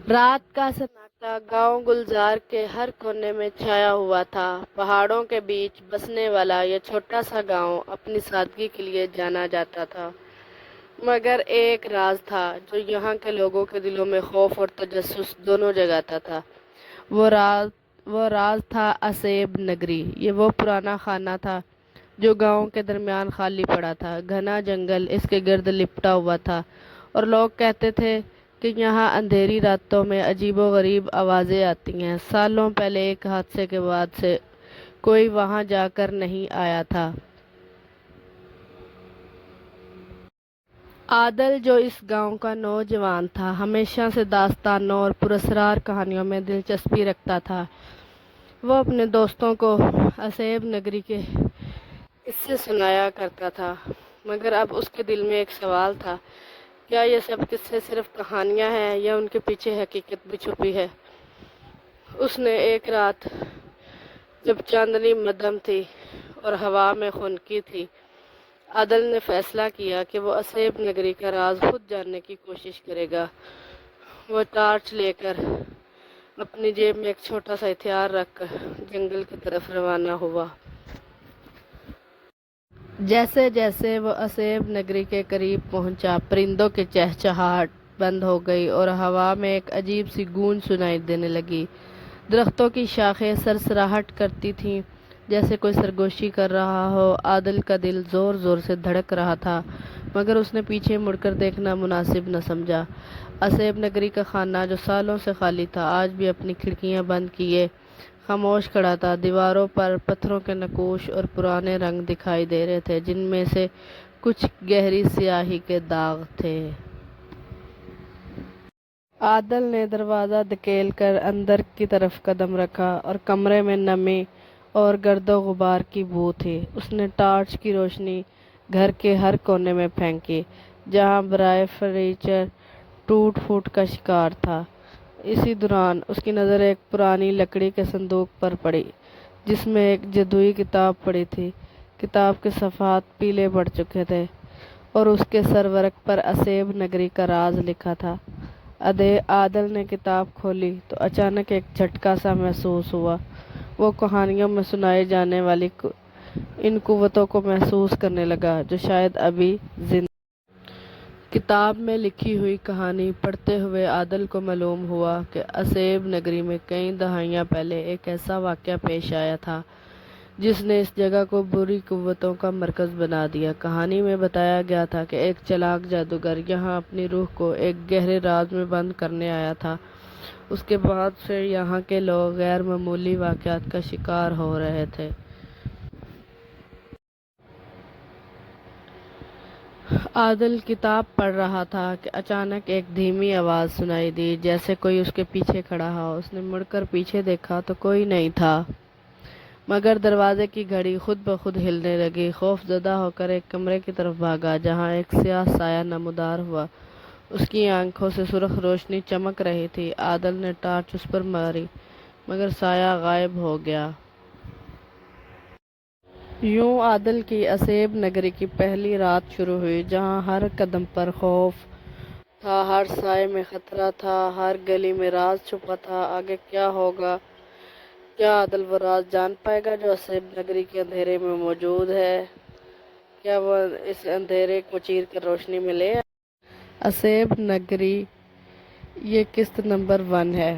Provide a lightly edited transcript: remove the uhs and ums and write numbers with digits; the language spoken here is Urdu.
رات کا سناٹا گاؤں گلزار کے ہر کونے میں چھایا ہوا تھا۔ پہاڑوں کے بیچ بسنے والا یہ چھوٹا سا گاؤں اپنی سادگی کے لیے جانا جاتا تھا، مگر ایک راز تھا جو یہاں کے لوگوں کے دلوں میں خوف اور تجسس دونوں جگاتا تھا۔ وہ راز تھا اسیب نگری۔ یہ وہ پرانا خانہ تھا جو گاؤں کے درمیان خالی پڑا تھا۔ گھنا جنگل اس کے گرد لپٹا ہوا تھا اور لوگ کہتے تھے کہ یہاں اندھیری راتوں میں عجیب و غریب آوازیں آتی ہیں۔ سالوں پہلے ایک حادثے کے بعد سے کوئی وہاں جا کر نہیں آیا تھا۔ عادل، جو اس گاؤں کا نوجوان تھا، ہمیشہ سے داستانوں اور پراسرار کہانیوں میں دلچسپی رکھتا تھا۔ وہ اپنے دوستوں کو اسیب نگری کے قصے سنایا کرتا تھا، مگر اب اس کے دل میں ایک سوال تھا: کیا یہ سب قصے صرف کہانیاں ہیں یا ان کے پیچھے حقیقت بھی چھپی ہے؟ اس نے ایک رات، جب چاندنی مدھم تھی اور ہوا میں خنکی تھی، عادل نے فیصلہ کیا کہ وہ اسیب نگری کا راز خود جاننے کی کوشش کرے گا۔ وہ ٹارچ لے کر اپنی جیب میں ایک چھوٹا سا ہتھیار رکھ کر جنگل کی طرف روانہ ہوا۔ جیسے جیسے وہ اسیب نگری کے قریب پہنچا، پرندوں کی چہچہاہٹ بند ہو گئی اور ہوا میں ایک عجیب سی گونج سنائی دینے لگی۔ درختوں کی شاخیں سرسراہٹ کرتی تھیں، جیسے کوئی سرگوشی کر رہا ہو۔ عادل کا دل زور زور سے دھڑک رہا تھا، مگر اس نے پیچھے مڑ کر دیکھنا مناسب نہ سمجھا۔ اسیب نگری کا خانہ، جو سالوں سے خالی تھا، آج بھی اپنی کھڑکیاں بند کیے خاموش کھڑا تھا۔ دیواروں پر پتھروں کے نقوش اور پرانے رنگ دکھائی دے رہے تھے، جن میں سے کچھ گہری سیاہی کے داغ تھے۔ عادل نے دروازہ دھکیل کر اندر کی طرف قدم رکھا اور کمرے میں نمی اور گرد و غبار کی بو تھی۔ اس نے ٹارچ کی روشنی گھر کے ہر کونے میں پھینکی، جہاں برائے فرنیچر ٹوٹ پھوٹ کا شکار تھا۔ اسی دوران اس کی نظر ایک پرانی لکڑی کے صندوق پر پڑی، جس میں ایک جادوئی کتاب پڑی تھی۔ کتاب کے صفحات پیلے پڑ چکے تھے اور اس کے سرورق پر اسیب نگری کا راز لکھا تھا۔ عادل نے کتاب کھولی تو اچانک ایک جھٹکا سا محسوس ہوا۔ وہ کہانیوں میں سنائی جانے والی ان قوتوں کو محسوس کرنے لگا جو شاید ابھی زندہ۔ کتاب میں لکھی ہوئی کہانی پڑھتے ہوئے عادل کو معلوم ہوا کہ اسیب نگری میں کئی دہائیاں پہلے ایک ایسا واقعہ پیش آیا تھا جس نے اس جگہ کو بری قوتوں کا مرکز بنا دیا۔ کہانی میں بتایا گیا تھا کہ ایک چالاک جادوگر یہاں اپنی روح کو ایک گہرے راز میں بند کرنے آیا تھا۔ اس کے بعد سے یہاں کے لوگ غیر معمولی واقعات کا شکار ہو رہے تھے۔ عادل کتاب پڑھ رہا تھا کہ اچانک ایک دھیمی آواز سنائی دی، جیسے کوئی اس کے پیچھے کھڑا ہو۔ اس نے مڑ کر پیچھے دیکھا تو کوئی نہیں تھا، مگر دروازے کی گھڑی خود بخود ہلنے لگی۔ خوف زدہ ہو کر ایک کمرے کی طرف بھاگا، جہاں ایک سیاہ سایہ نمودار ہوا۔ اس کی آنکھوں سے سرخ روشنی چمک رہی تھی۔ عادل نے ٹارچ اس پر ماری، مگر سایہ غائب ہو گیا۔ یوں عادل کی اسیب نگری کی پہلی رات شروع ہوئی، جہاں ہر قدم پر خوف تھا، ہر سائے میں خطرہ تھا، ہر گلی میں راز چھپا تھا۔ آگے کیا ہوگا؟ کیا عادل وہ راز جان پائے گا جو اسیب نگری کے اندھیرے میں موجود ہے؟ کیا وہ اس اندھیرے کو چیر کر روشنی میں لے آئے؟ اسیب نگری، یہ قسط نمبر 1 ہے۔